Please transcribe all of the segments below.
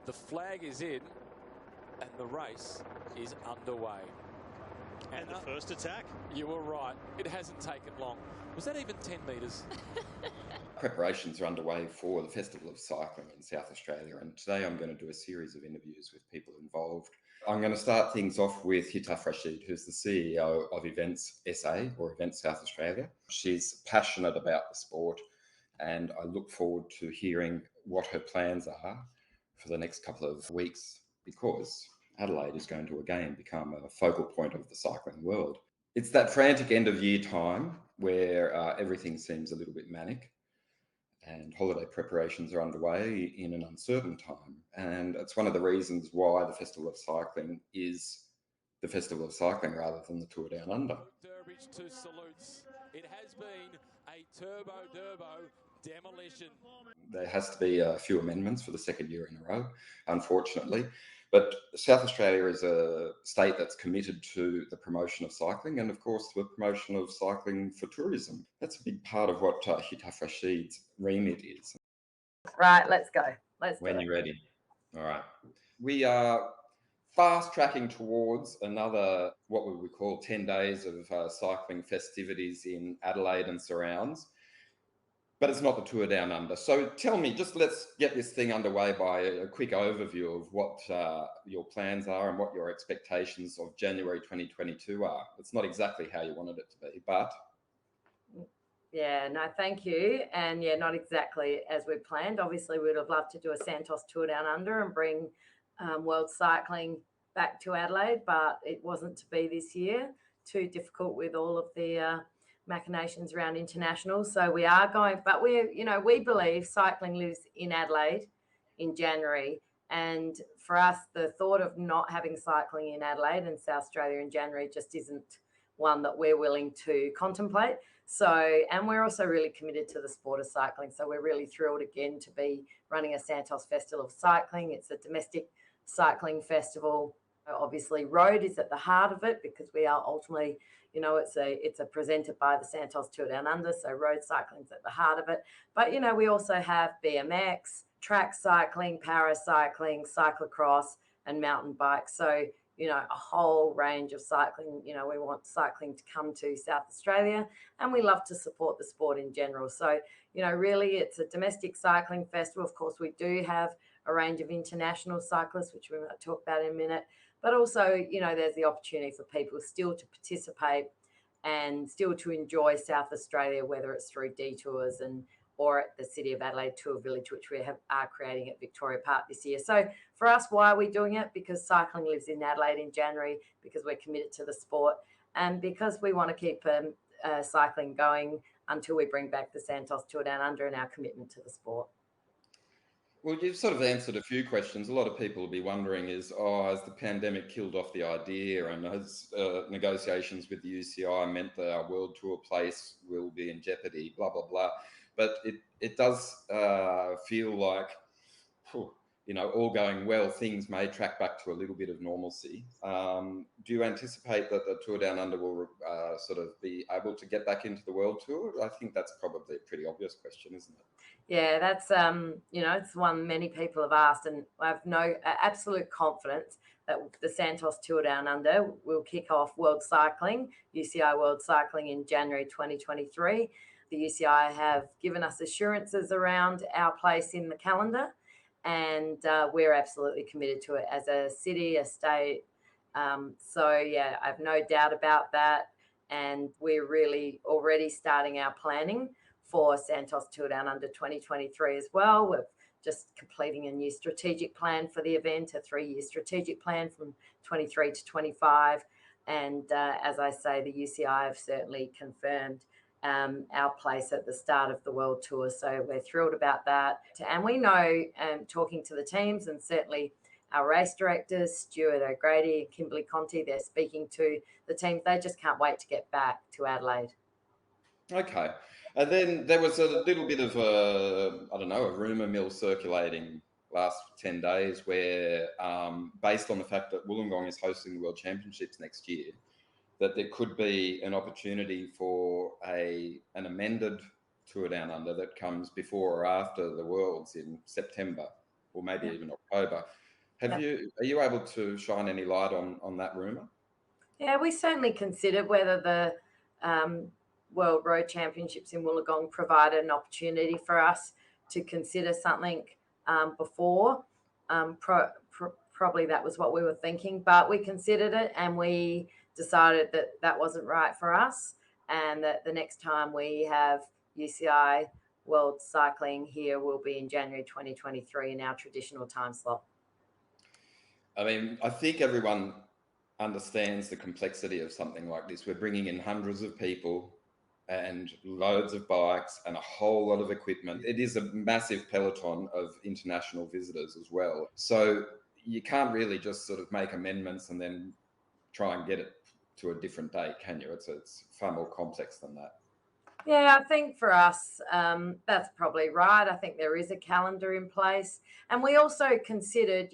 The flag is in and the race is underway. And the first attack. You were right. It hasn't taken long. Was that even 10 metres? Preparations are underway for the Festival of Cycling in South Australia, and today I'm going to do a series of interviews with people involved. I'm going to start things off with Hitaf Rasheed, who's the CEO of Events SA, or Events South Australia. She's passionate about the sport, and I look forward to hearing what her plans are for the next couple of weeks, because Adelaide is going to again become a focal point of the cycling world. It's that frantic end of year time where everything seems a little bit manic, and holiday preparations are underway in an uncertain time. And it's one of the reasons why the Festival of Cycling is the Festival of Cycling rather than the Tour Down Under. Durbridge to salutes. It has been a turbo demolition. There has to be a few amendments for the second year in a row, unfortunately. But South Australia is a state that's committed to the promotion of cycling and, of course, the promotion of cycling for tourism. That's a big part of what Hitaf Rasheed's remit is. Right, let's go. When you're ready. All right. We are fast tracking towards another, what we would call 10 days of cycling festivities in Adelaide and surrounds. But it's not the Tour Down Under. So tell me, let's get this thing underway by a quick overview of what your plans are and what your expectations of January 2022 are. It's not exactly how you wanted it to be, but... Yeah, no, thank you. And yeah, not exactly as we planned. Obviously, we would have loved to do a Santos Tour Down Under and bring world cycling back to Adelaide, but it wasn't to be this year. Too difficult with all of the machinations around international. So we are going, but we believe cycling lives in Adelaide in January. And for us, the thought of not having cycling in Adelaide and South Australia in January just isn't one that we're willing to contemplate. So, and we're also really committed to the sport of cycling. So we're really thrilled again to be running a Santos Festival of Cycling. It's a domestic cycling festival. Obviously, road is at the heart of it because we are ultimately, it's a presented by the Santos Tour Down Under, so road cycling's at the heart of it. But, we also have BMX, track cycling, paracycling, cyclocross, and mountain bikes. So, a whole range of cycling. We want cycling to come to South Australia, and we love to support the sport in general. So, really it's a domestic cycling festival. Of course, we do have a range of international cyclists, which we might talk about in a minute. But also, there's the opportunity for people still to participate and still to enjoy South Australia, whether it's through detours or at the City of Adelaide Tour Village, which we are creating at Victoria Park this year. So for us, why are we doing it? Because cycling lives in Adelaide in January, because we're committed to the sport, and because we want to keep cycling going until we bring back the Santos Tour Down Under and our commitment to the sport. Well, you've sort of answered a few questions. A lot of people will be wondering has the pandemic killed off the idea, and has negotiations with the UCI meant that our World Tour place will be in jeopardy, blah, blah, blah. But it does feel like, all going well, things may track back to a little bit of normalcy. Do you anticipate that the Tour Down Under will sort of be able to get back into the World Tour? I think that's probably a pretty obvious question, isn't it? Yeah, that's, it's one many people have asked, and I have no absolute confidence that the Santos Tour Down Under will kick off World Cycling, UCI World Cycling in January 2023. The UCI have given us assurances around our place in the calendar, and we're absolutely committed to it as a city, a state. So, yeah, I have no doubt about that, and we're really already starting our planning for Santos Tour Down Under 2023 as well. We're just completing a new strategic plan for the event, a 3-year strategic plan from 23 to 25. And as I say, the UCI have certainly confirmed our place at the start of the World Tour. So we're thrilled about that. And we know, talking to the teams and certainly our race directors, Stuart O'Grady and Kimberly Conti, they're speaking to the teams. They just can't wait to get back to Adelaide. Okay. And then there was a little bit of a rumour mill circulating last 10 days where, based on the fact that Wollongong is hosting the World Championships next year, that there could be an opportunity for an amended Tour Down Under that comes before or after the Worlds in September. or maybe even October. Are you able to shine any light on that rumour? Yeah, we certainly considered whether the World Road Championships in Wollongong provided an opportunity for us to consider something before. Probably that was what we were thinking, but we considered it and we decided that that wasn't right for us, and that the next time we have UCI World Cycling here will be in January 2023 in our traditional time slot. I mean, I think everyone understands the complexity of something like this. We're bringing in hundreds of people and loads of bikes and a whole lot of equipment. It is a massive peloton of international visitors as well. So you can't really just sort of make amendments and then try and get it to a different date, can you? It's far more complex than that. Yeah, I think for us, that's probably right. I think there is a calendar in place. And we also considered,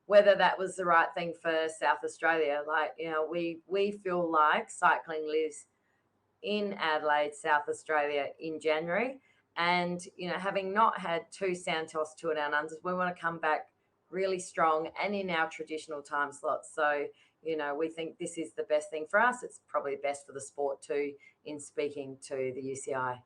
whether that was the right thing for South Australia. Like, we feel like cycling lives in Adelaide, South Australia in January. And, having not had 2 Santos Tour Down Unders, we want to come back really strong and in our traditional time slots. So, we think this is the best thing for us. It's probably best for the sport too, in speaking to the UCI.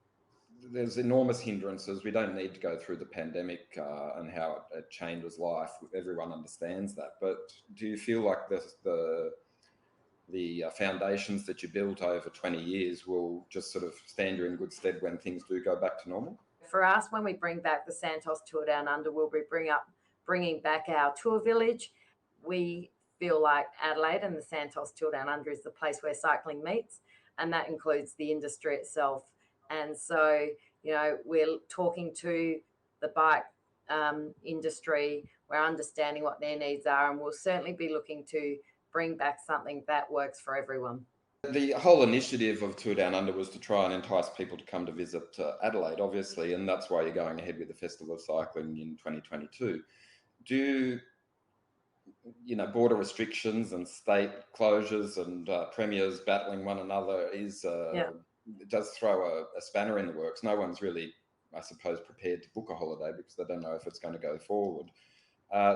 There's enormous hindrances. We don't need to go through the pandemic and how it changes life. Everyone understands that. But do you feel like the foundations that you built over 20 years will just sort of stand you in good stead when things do go back to normal? For us, when we bring back the Santos Tour Down Under, we'll be bringing back our tour village. We feel like Adelaide and the Santos Tour Down Under is the place where cycling meets, and that includes the industry itself. And so, we're talking to the bike industry, we're understanding what their needs are, and we'll certainly be looking to bring back something that works for everyone. The whole initiative of Tour Down Under was to try and entice people to come to visit Adelaide, obviously, and that's why you're going ahead with the Festival of Cycling in 2022. Do border restrictions and state closures and premiers battling one another does throw a spanner in the works. No one's really, I suppose, prepared to book a holiday because they don't know if it's going to go forward.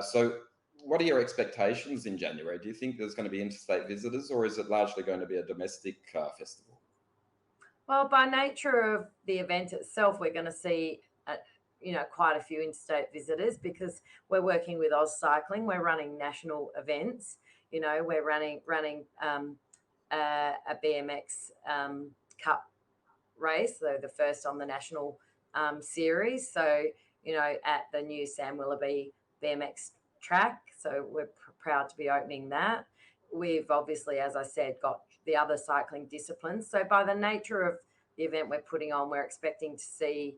So what are your expectations in January? Do you think there's going to be interstate visitors, or is it largely going to be a domestic festival? Well, by nature of the event itself, we're going to see quite a few interstate visitors because we're working with Oz Cycling. We're running national events. We're running a BMX Cup race, so the first on the national series. So, at the new Sam Willoughby BMX track. So we're proud to be opening that. We've obviously, as I said, got the other cycling disciplines. So by the nature of the event we're putting on, we're expecting to see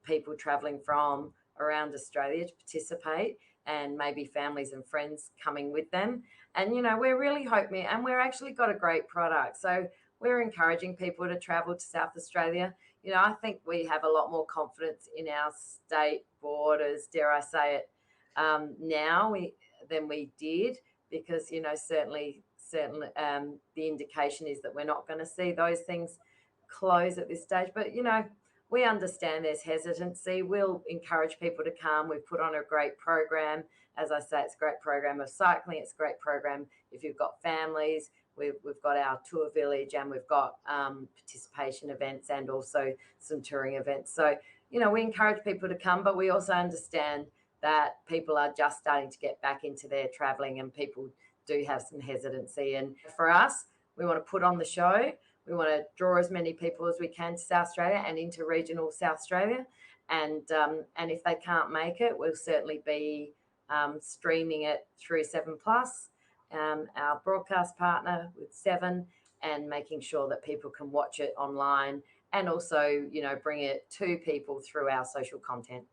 people travelling from around Australia to participate, and maybe families and friends coming with them. And, we're really hoping, and we're actually got a great product. So we're encouraging people to travel to South Australia. I think we have a lot more confidence in our state borders, dare I say it, now than we did, because, certainly the indication is that we're not going to see those things close at this stage. But, we understand there's hesitancy. We'll encourage people to come. We've put on a great program. As I say, it's a great program of cycling. It's a great program if you've got families. We've got our tour village, and we've got participation events and also some touring events. So, we encourage people to come, but we also understand that people are just starting to get back into their travelling, and people do have some hesitancy. And for us, we want to put on the show. We want to draw as many people as we can to South Australia and into regional South Australia. And if they can't make it, we'll certainly be streaming it through 7plus, our broadcast partner with 7, and making sure that people can watch it online, and also, bring it to people through our social content.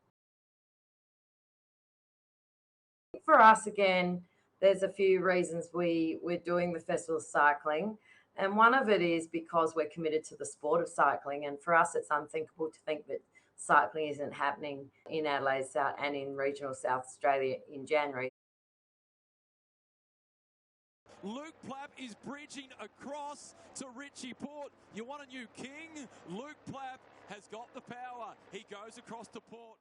For us, again, there's a few reasons we're doing the Festival of Cycling. And one of it is because we're committed to the sport of cycling. And for us, it's unthinkable to think that cycling isn't happening in Adelaide South and in regional South Australia in January. Luke Plapp is bridging across to Richie Port. You want a new king? Luke Plapp has got the power. He goes across to Port.